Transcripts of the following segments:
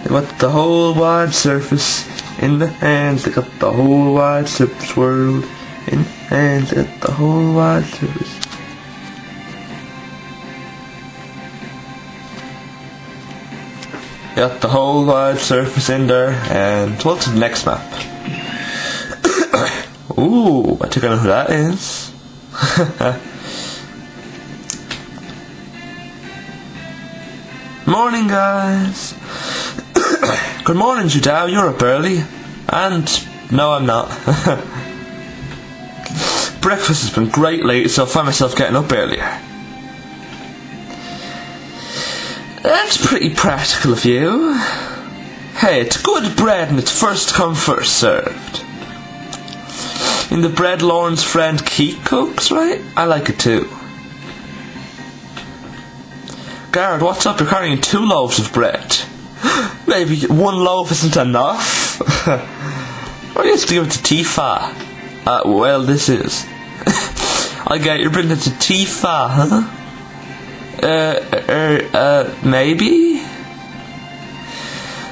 They got the whole wide surface in the hands. They got the whole wide surface world in the hands. They got the whole wide surface. They got the whole wide surface in there. And what's the next map? Ooh, I think I know who that is. Morning, guys. Good morning, Judao. You're up early. And no, I'm not. Breakfast has been great lately, so I find myself getting up earlier. That's pretty practical of you. Hey, it's good bread and it's first come, first served. In the bread Lauren's friend Keith cooks, right? I like it too. Garrett, what's up? You're carrying 2 loaves of bread. Maybe 1 loaf isn't enough? Or you have to give it to Tifa? Well, this is. I get you're bringing it to Tifa, huh? Maybe?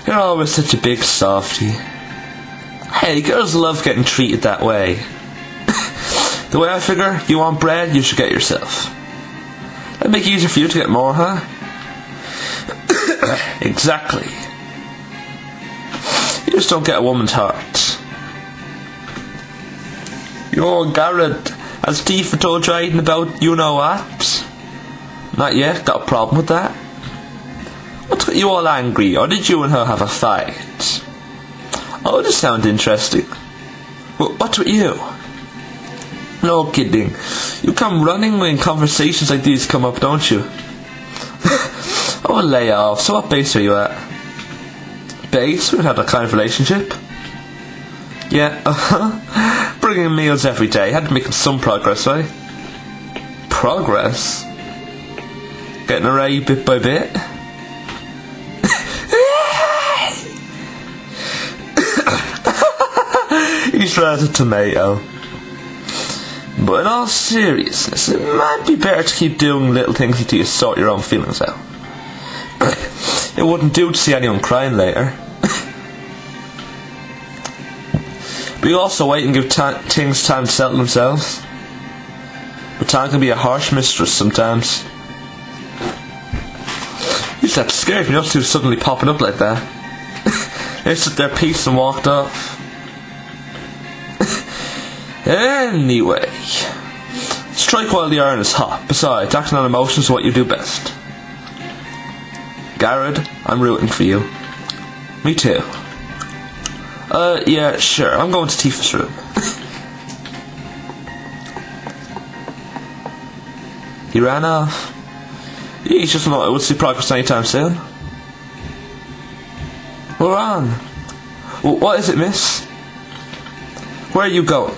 You're always such a big softy. Hey, girls love getting treated that way. The way I figure, you want bread, you should get yourself. That'd make it easier for you to get more, huh? Exactly. You just don't get a woman's heart. Yo, Garrett, has Tifa told you anything about you-know-what? Not yet, got a problem with that? What's got you all angry, or did you and her have a fight? Oh, this sounds interesting. Well, what's with you? No kidding. You come running when conversations like these come up, don't you? Oh, lay off. So what base are you at? Base? We don't have that kind of relationship. Yeah, bringing meals every day. Had to make some progress, right? Progress? Getting array bit by bit? He's right a tomato. But in all seriousness, it might be better to keep doing little things until you sort your own feelings out. It wouldn't do to see anyone crying later. But you also wait and give things time to settle themselves. But time can be a harsh mistress sometimes. You just have to scare me not to suddenly popping up like that. They stood their peace and walked off. Anyway, strike while the iron is hot. Besides, acting on emotions is what you do best. Garrett, I'm rooting for you. Me too. Yeah, sure. I'm going to Tifa's room. He ran off. He's just not able to see progress anytime soon. We're on. What is it, miss? Where are you going?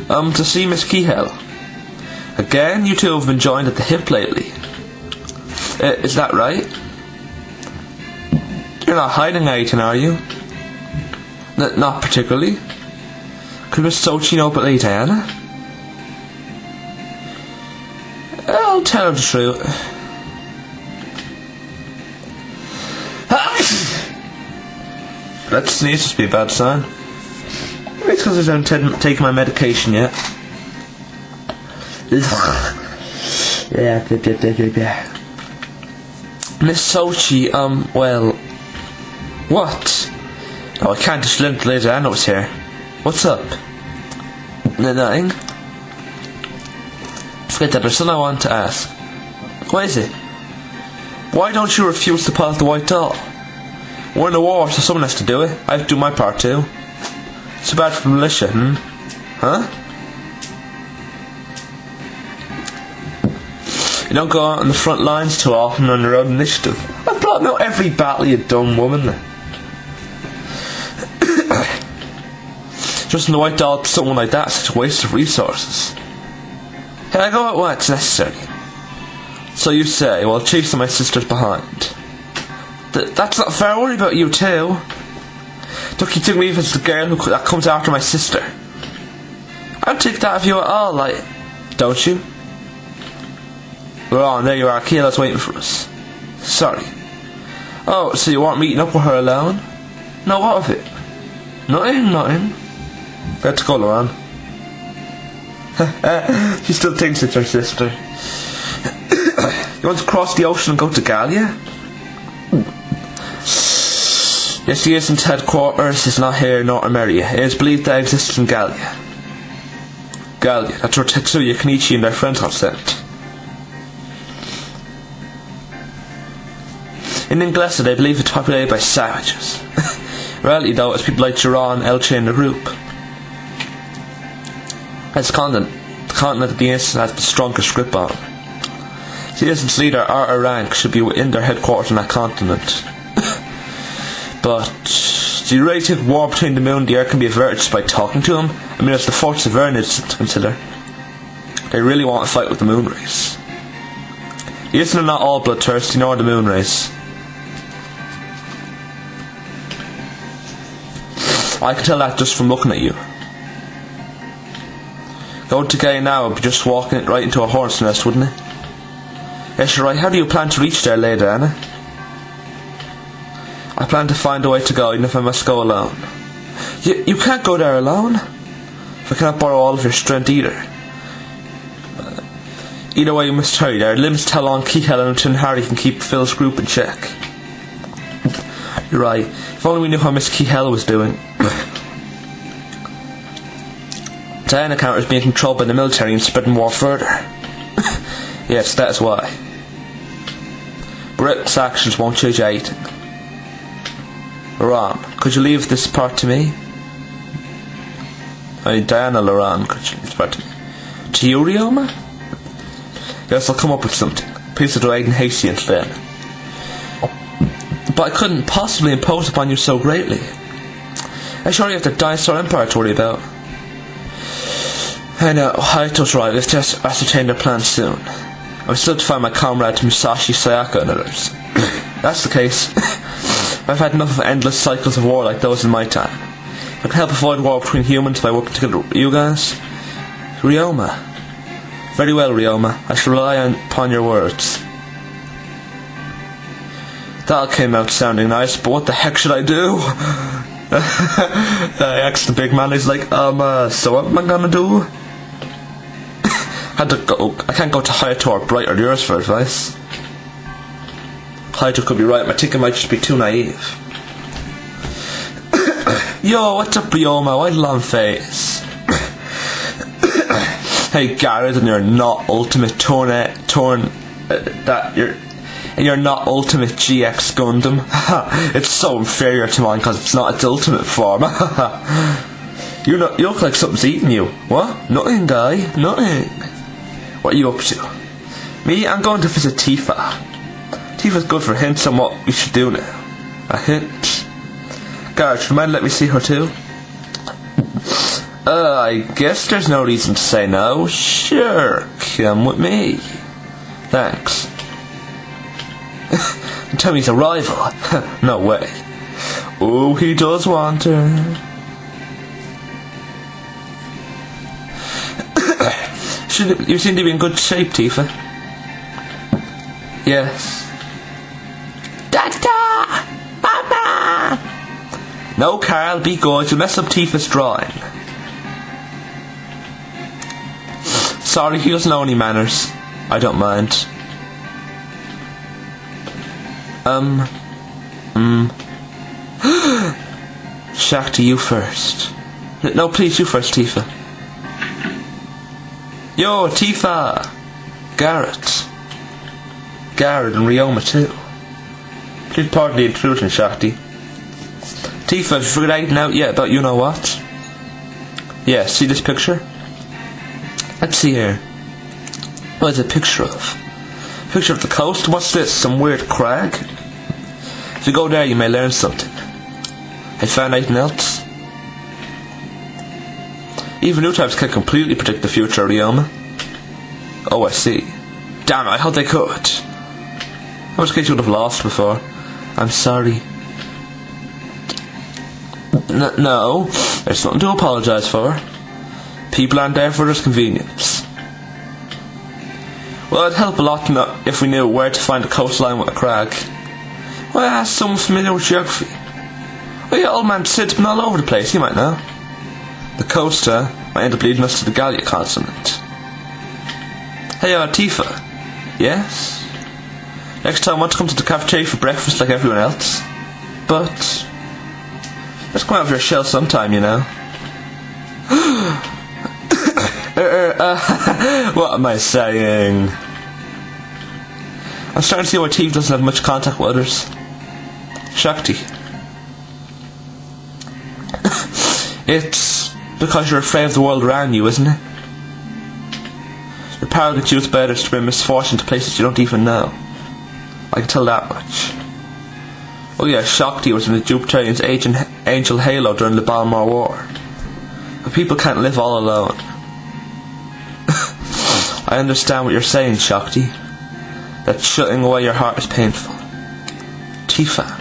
To see Miss Keyhell. Again, you two have been joined at the hip lately. Is that right? You're not hiding anything, are you? Not particularly. Could Miss Sochi know but late, Anna? I'll tell her the truth. That sneeze must be a bad sign. It's because I haven't taken my medication yet. Yeah. Miss Sochi, well... What? Oh, I can't just let Lady Anna was here. What's up? Nothing. Forget that, there's something I want to ask. What is it? Why don't you refuse to pilot the white doll? We're in a war, so someone has to do it. I have to do my part too. It's bad for the militia, Huh? You don't go out on the front lines too often on your own initiative. I've brought out every battle, you dumb woman. Just in the white doll, someone like that, such a waste of resources. Can I go out when it's necessary? So you say, while Chiefs and my sister's behind. That's not fair, I worry about you too. Don't you think me as the girl that comes after my sister? I don't think that of you at all, like, don't you? We're on, there you are, Kayla's waiting for us. Sorry. Oh, so you weren't meeting up with her alone? No, what of it? Nothing. Let's go, Lauren. She still thinks it's her sister. You want to cross the ocean and go to Gallia? Yes, the isn't headquarters is not here nor Ameria. It is believed that exists in Gallia. Gallia, that's where Tetsuya, Kenichi and their friends got sent. In Inglesa, they believe it's populated by savages. Reality, though, it's people like Jiran, Elche and the group. As the continent that the instant has the strongest grip on. The instant's leader, our rank, should be within their headquarters on that continent. But do you really think war between the moon and the earth can be averted just by talking to them? I mean, it's the force of Vernage to consider. They really want to fight with the moon race. The instant are not all bloodthirsty, nor the moon race. I can tell that just from looking at you. Going to Gaiden now would be just walking right into a hornet's nest, wouldn't it? Yes, you're right. How do you plan to reach there later, Anna? I plan to find a way to go, even if I must go alone. You can't go there alone. If I cannot borrow all of your strength either. Either way, you must hurry. There are limits to how long Kihel and Tin Hardy can keep Phil's group in check. You're right. If only we knew how Miss Kihel was doing. Diana counters being controlled by the military and spreading war further. Yes, that's why. Brick's actions won't change anything. Laurent, could you leave this part to me? I mean, Diana, Laurent, could you leave this part to me? To you, Ryoma? Yes, I'll come up with something. Please do Gaiden hasty instead. But I couldn't possibly impose upon you so greatly. I sure you have the Dinosaur Empire to worry about. I know, Hayato's right, let's just ascertain their plans soon. I'm still to find my comrade Musashi, Sayaka and others. That's the case. I've had enough of endless cycles of war like those in my time. I can help avoid war between humans by working together with you guys. Ryoma. Very well, Ryoma. I shall rely upon your words. That came out sounding nice, but what the heck should I do? I asked the big man, he's like, so what am I gonna do? I can't go to Hayato or Bright or yours for advice. Hayato could be right, my ticket might just be too naive. Yo, what's up, Ryoma? Why the long face? Hey, Garrett, and you're not ultimate you're not ultimate GX Gundam. It's so inferior to mine because it's not its ultimate form. You look like something's eating you. What? Nothing, guy. Nothing. What are you up to? Me? I'm going to visit Tifa. Tifa's good for hints on what we should do now. A hint? Garrett, would you mind let me see her too? I guess there's no reason to say no. Sure, come with me. Thanks. Tell me he's a rival. No way. Oh, he does want her. You seem to be in good shape, Tifa. Yes. Dada! Mama! No, Carl, be good. You'll mess up Tifa's drawing. Sorry, he doesn't know any manners. I don't mind. Shakti, you first. No, please, you first, Tifa. Yo, Tifa! Garrett and Ryoma too. Please pardon the intrusion, Shakti. Tifa, have you figured anything out yet about you know what? Yeah, see this picture? Let's see here. What is a picture of? Picture of the coast? What's this? Some weird crag? If you go there, you may learn something. I found anything else? Even new types can't completely predict the future, Ryoma. Oh, I see. Damn it, I thought they could. How much case you would have lost before? I'm sorry. No, there's nothing to apologise for. People aren't there for their convenience. Well, it'd help a lot if we knew where to find a coastline with a crag. I asked someone familiar with geography. Oh yeah, old man Sid's been all over the place, you might know. The coaster might end up leading us to the Gallia continent. Hey, Tifa. Yes? Next time I want to come to the cafeteria for breakfast like everyone else. But let's come out of your shell sometime, you know. What am I saying? I'm starting to see why Tifa doesn't have much contact with others. Shakti. It's because you're afraid of the world around you, isn't it? Your power gets used by others to bring misfortune to places you don't even know. I can tell that much. Oh yeah, Shakti was in the Jupiterians' Angel Halo during the Balmor War. But people can't live all alone. I understand what you're saying, Shakti. That shutting away your heart is painful. Tifa.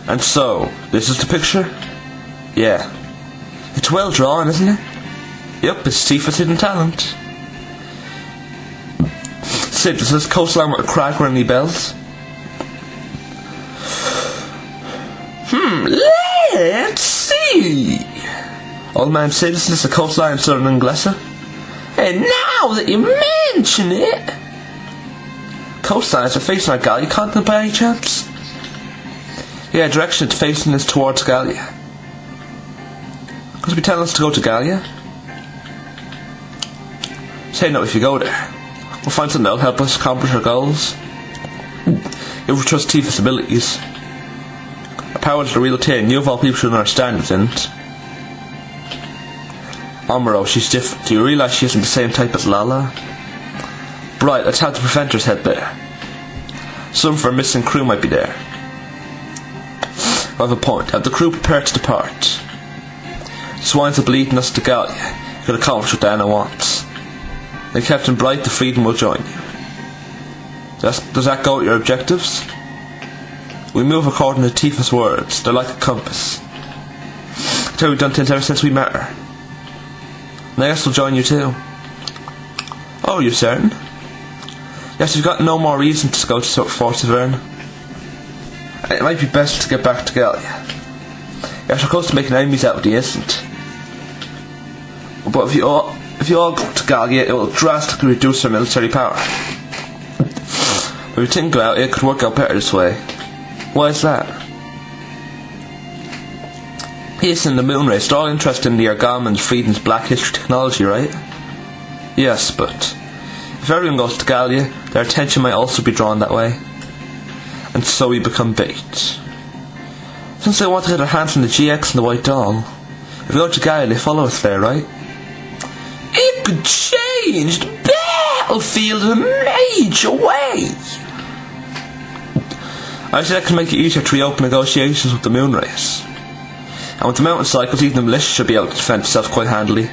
And so, this is the picture? Yeah. It's well drawn, isn't it? Yep, it's Tifa's hidden talent. Sid, does this coastline with a crack or any bells? Let's see. Old man Sid, isn't this a coastline in southern Anglessa? And now that you mention it... Coastlines are facing our Gallia continent by any chance? Yeah, direction it's facing is towards Gallia. Could be telling us to go to Gallia? Say no if you go there. We'll find something that'll help us accomplish our goals. If we trust Tifa's abilities. Her powers are the real thing. You of all people should understand it, didn't? Amuro, she's different. Do you realise she isn't the same type as Lala? Right, let's have the Preventor's head there. Some of our missing crew might be there. I have a point. Have the crew prepared to depart. Swines will be leading us to Gallia. You can accomplish what Diana wants. Then Captain Bright, the Freedom, will join you. Does that go with your objectives? We move according to Tifa's words. They're like a compass. I tell you, we've done things ever since we met her. And I guess we'll join you too. Oh, you're certain? Yes, we've got no more reason to go to Fort Severn. It might be best to get back to Gallia. Yes, we're close to making enemies out of the innocent. But if you all go to Gallia, it will drastically reduce our military power. But if you think about it, it could work out better this way. Why is that? Yes, in the moon race, they're all interested in the Argam and Freedom's black history technology, right? Yes, but if everyone goes to Gallia, their attention might also be drawn that way. And so we become bait. Since they want to get their hands on the GX and the White Doll, if we go to Gallia, they follow us there, right? It could change the battlefield in a major way. I say that can make it easier to reopen negotiations with the moon race. And with the mountain cycles, even the militia should be able to defend itself quite handily.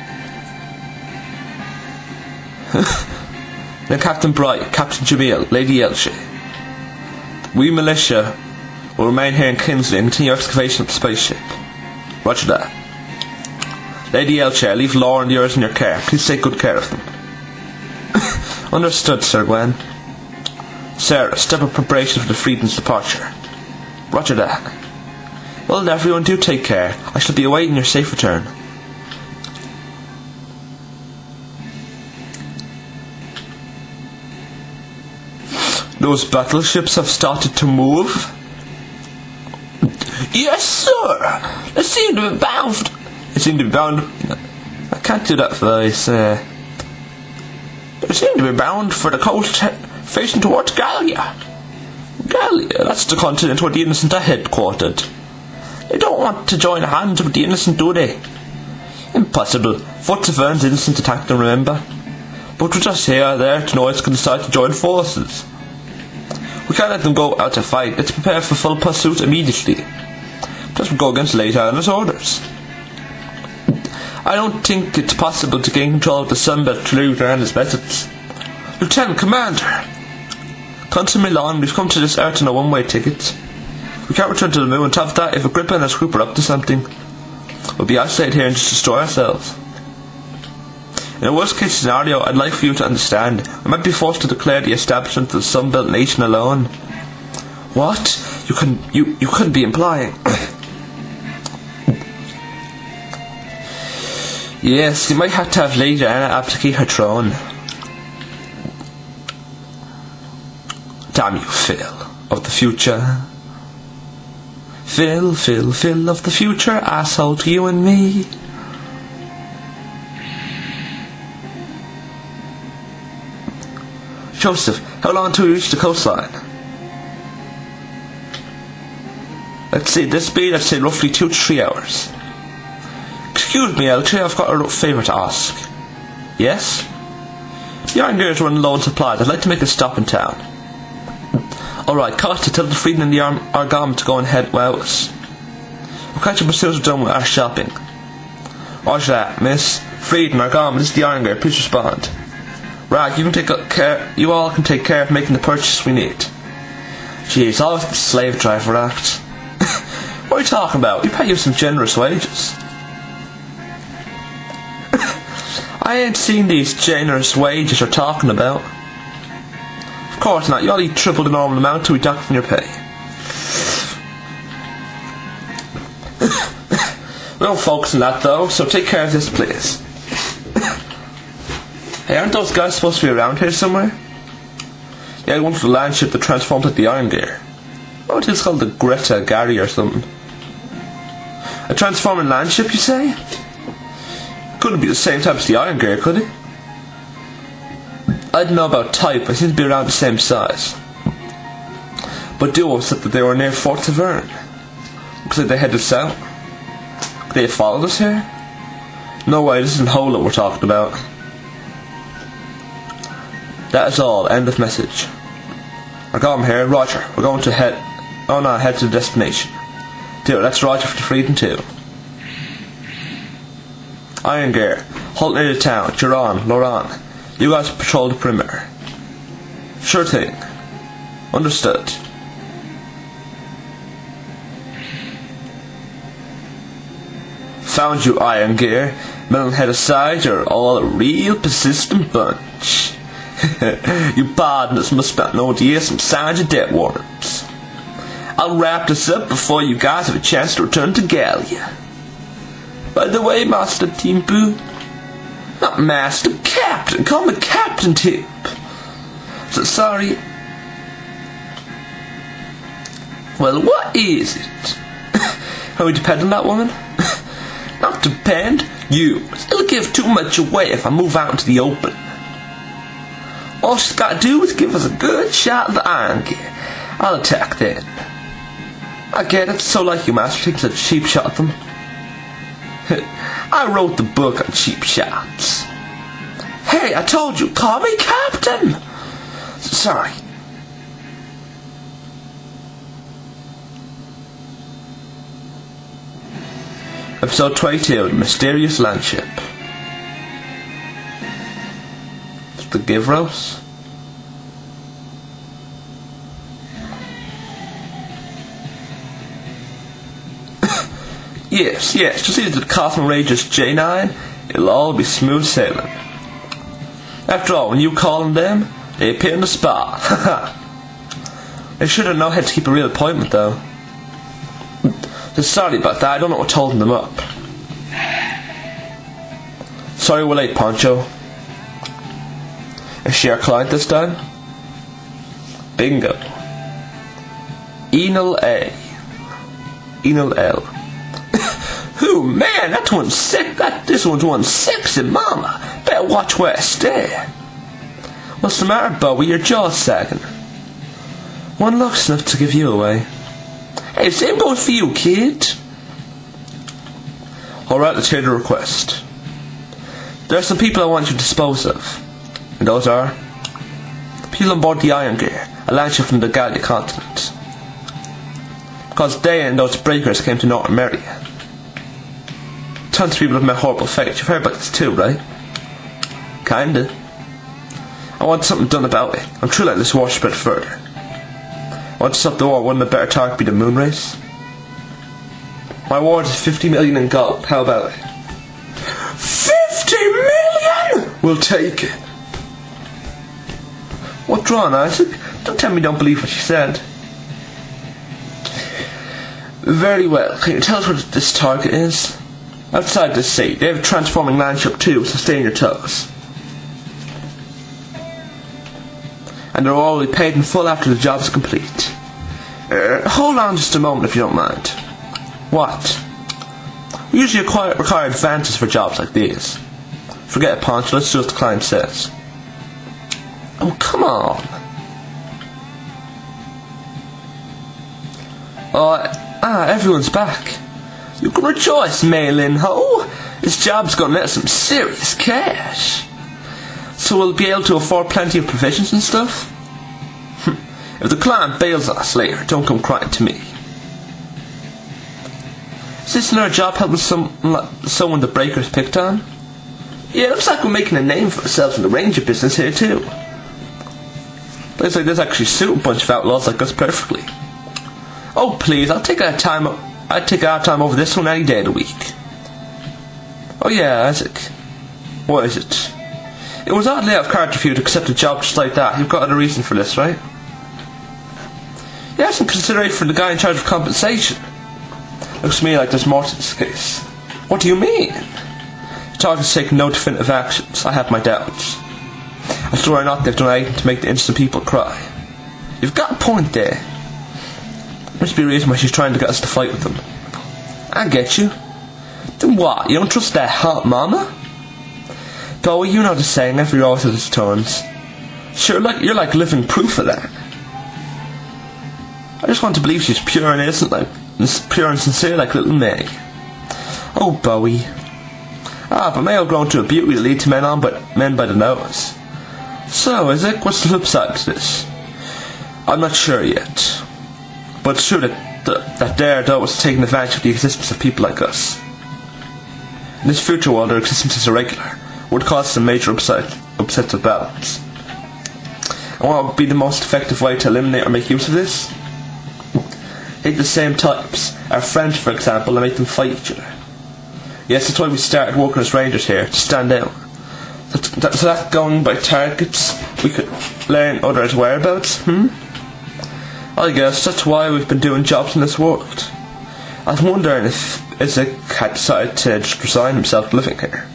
Then Captain Bright, Captain Jamil, Lady Elche. We militia will remain here in Kinsley and continue excavation of the spaceship. Roger that. Lady Elche, leave Laura and the others in your care. Please take good care of them. Understood, Sir Gwen. Sarah, step up preparations for the Freedom's departure. Roger that. Well, everyone, do take care. I shall be awaiting your safe return. Those battleships have started to move? Yes, sir. They seem to be bound. I can't do that voice. They seem to be bound for the coast facing towards Gallia. Gallia, that's the continent where the innocent are headquartered. They don't want to join hands with the innocent, do they? Impossible. Fort Severn's innocent attacked them, remember? But we're just here there to know it's going to decide to join forces. We can't let them go out to fight. Let's prepare for full pursuit immediately. Plus we'll go against Lady Island's orders. I don't think it's possible to gain control of the Sunbelt through Diana's methods. Lieutenant Commander! Consul Milan, we've come to this earth on a one-way ticket. We can't return to the moon. On top of that, if Agrippa and his group are up to something, we'll be isolated here and just destroy ourselves. In a worst case scenario, I'd like for you to understand, I might be forced to declare the establishment of the Sun-Belt nation alone. What? You couldn't be implying. Yes, you might have to have Lady Anna abdicate her throne. Damn you, Phil of the future. Phil of the future, asshole to you and me. Joseph, how long till we reach the coastline? Let's see, this speed, I'd say roughly 2 to 3 hours. Excuse me, Eltry, I've got a favour to ask. Yes? The Iron Gears running low on supplies. I'd like to make a stop in town. Alright, Costa, tell the Frieden and the Argam to go and head west. We'll catch up as soon as we're done with our shopping. Roger that, miss. Frieden, Argam, this is the Iron Gear, please respond. Right, you all can take care of making the purchase we need. Jeez, all of the slave driver act. What are you talking about? We pay you some generous wages. I ain't seen these generous wages you're talking about. Of course not, you all eat triple the normal amount till we dock from your pay. We don't focus on that though, so take care of this place. Hey, aren't those guys supposed to be around here somewhere? Yeah, I went for the land ship that transformed into the Iron Gear. What is it called, the Greta Gary or something? A transforming land ship, you say? Couldn't be the same type as the Iron Gear, could it? I don't know about type, but it seems to be around the same size. But Duo said that they were near Fort Severn. Looks like they headed south. Could they have followed us here? No way, this isn't Holo we're talking about. That is all, end of message. I got him here, Roger. We're going to head to the destination. Dude, that's Roger for the Frieden too. Iron Gear, halt near the town. Jiron, Laurent, you guys patrol the perimeter. Sure thing. Understood. Found you, Iron Gear. Metalhead aside, you're all a real persistent bunch. You partners must not know to hear some signs of debt warrants. I'll wrap this up before you guys have a chance to return to Gallia. By the way, Master Timpu, not Master, Captain, call me Captain Tip. So sorry. Well, what is it? Are we depend on that woman? Not depend, you. It'll give too much away if I move out into the open. All she's got to do is give us a good shot of the Iron Gear. I'll attack then. I get it, so like you, Master, takes a cheap shot at them. I wrote the book on cheap shots. Hey, I told you, call me Captain. Sorry. Episode 22, The Mysterious Landship. The Givros. Yes, just leave it to the Cosmo Rangers J9. It'll all be smooth sailing. After all, when you call on them, they appear in the spot. They should have known how to keep a real appointment, though. So sorry about that, I don't know what's holding them up. Sorry we're late, Poncho. Is she our client this time? Bingo. Enel A. Enel L. Oh man, that one's sick. This one's one sexy, mama. Better watch where I stare. What's the matter, Bowie? Your jaw's sagging. One look's enough to give you away. Hey, same goes for you, kid. Alright, let's hear the request. There are some people I want you to dispose of. And those are people on board the Iron Gear, a landship from the Gallia continent. Because they and those breakers came to North America. Tons of people have met horrible fate. You've heard about this too, right? Kinda. I want something done about it. I'm trying to let this war spread further. I want to stop the war. Wouldn't a better target be the moon race? My award is 50 million in gold. How about it? 50 million?! We'll take it. What's wrong, Isaac? Don't tell me you don't believe what she said. Very well. Can you tell us what this target is? Outside the city, they have a transforming landship too, so stay on your toes. And they're all be paid in full after the job's complete. Hold on just a moment if you don't mind. What? We usually require advances for jobs like these. Forget it, Poncho, let's do what the client says. Oh, come on. Everyone's back. You can rejoice, Maylin Ho. This job's gonna net some serious cash. So we'll be able to afford plenty of provisions and stuff? If the client bails on us later, don't come crying to me. Is this another job helping someone the breakers picked on? Yeah, it looks like we're making a name for ourselves in the ranger business here too. Looks like this actually suit a bunch of outlaws like us perfectly. Oh please, I'd take our time over this one any day of the week. Oh yeah, Isaac. What is it? It was oddly out of character for you to accept a job just like that. You've got a reason for this, right? You have some consideration for the guy in charge of compensation. Looks to me like there's more to this case. What do you mean? The target's taken no definitive actions. I have my doubts. I swear or not they've done anything to make the innocent people cry. You've got a point there. Must be a reason why she's trying to get us to fight with them. I get you. Then what? You don't trust that hot mama? Bowie, you know the saying, every horse has its turns. Sure, you're like living proof of that. I just want to believe she's pure and innocent, pure and sincere like little May. Oh, Bowie. But May have grown to a beauty to lead to men by the nose. So, Isaac, what's the flip side to this? I'm not sure yet. But it's true that there, though, is taking advantage of the existence of people like us. In this future world, their existence is irregular, would cause some major upsets of balance. And what would be the most effective way to eliminate or make use of this? Take the same types, our friends for example, and make them fight each other. Yes, that's why we started working as rangers here, to stand out. So that going by targets, we could learn others' whereabouts, I guess that's why we've been doing jobs in this world. I was wondering if Isaac had decided to just resign himself to living here.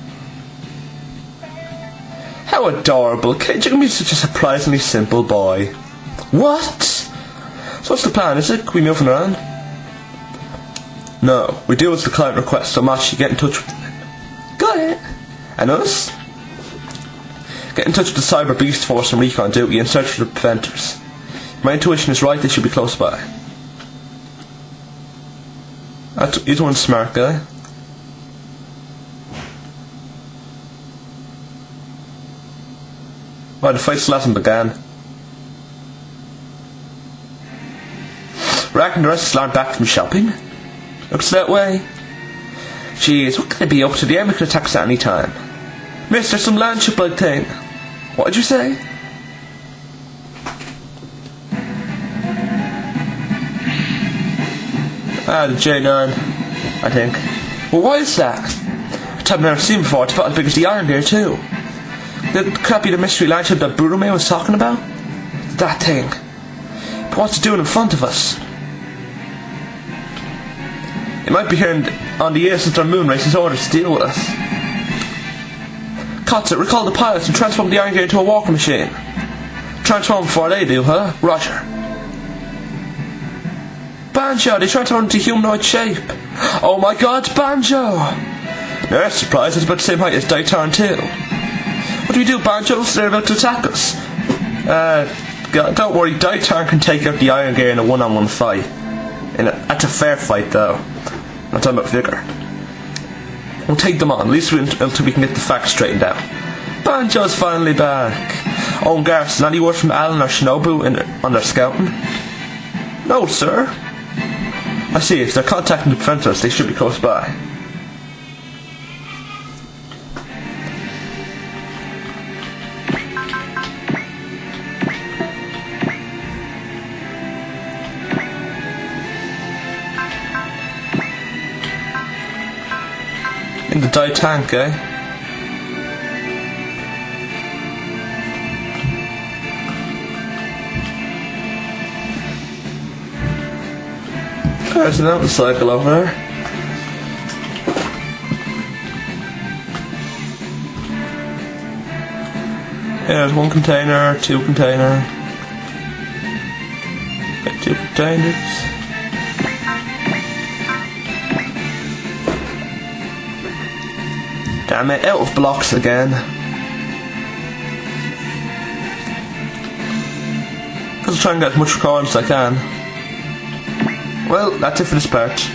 How adorable. Kid, you can be such a surprisingly simple boy. What? So what's the plan, Isaac? We moving around? No, we do as the client requests, so Mash, you get in touch with them. Got it. And us? Get in touch with the Cyber Beast Force and Recon duty and search for the preventers. My intuition is right, they should be close by. He's one smart guy. Why, the fight still hasn't began. Reckon the rest still aren't back from shopping? Looks that way. Jeez, what could they be up to? The enemy could attack us at any time. Miss, there's some landship-like thing. What did you say? The J9, I think. Well, why is that? A type I've never seen before. It's about as big as the Iron Deer, too. Could that be the mystery landship that Brudomé was talking about? That thing. But what's it doing in front of us? It might be here on the air since our moon race's orders to deal with us. Kotze, recall the pilots and transform the Iron Deer into a walking machine. Transform before they do, huh? Roger. Banjo, they transformed into humanoid shape. Oh my god, Banjo! Now that's surprised, it's about the same height as Daytarn too. What do we do, Banjo? They're about to attack us. Don't worry, Daytarn can take out the Iron Gear in a one-on-one fight. That's a fair fight though. I'm talking about vigor. We'll take them on, at least until we can get the facts straightened out. Banjo's finally back. Oh, and Garrison, any word from Alan or Shinobu on their scouting? No, sir. I see, if they're contacting the preventers, they should be close by. In the die tank, eh? There's an mountain cycle over there. Yeah, there's one container, two container. Get two containers. Damn it, out of blocks again. I'll try and get as much recording as I can. Well, that's it for this part.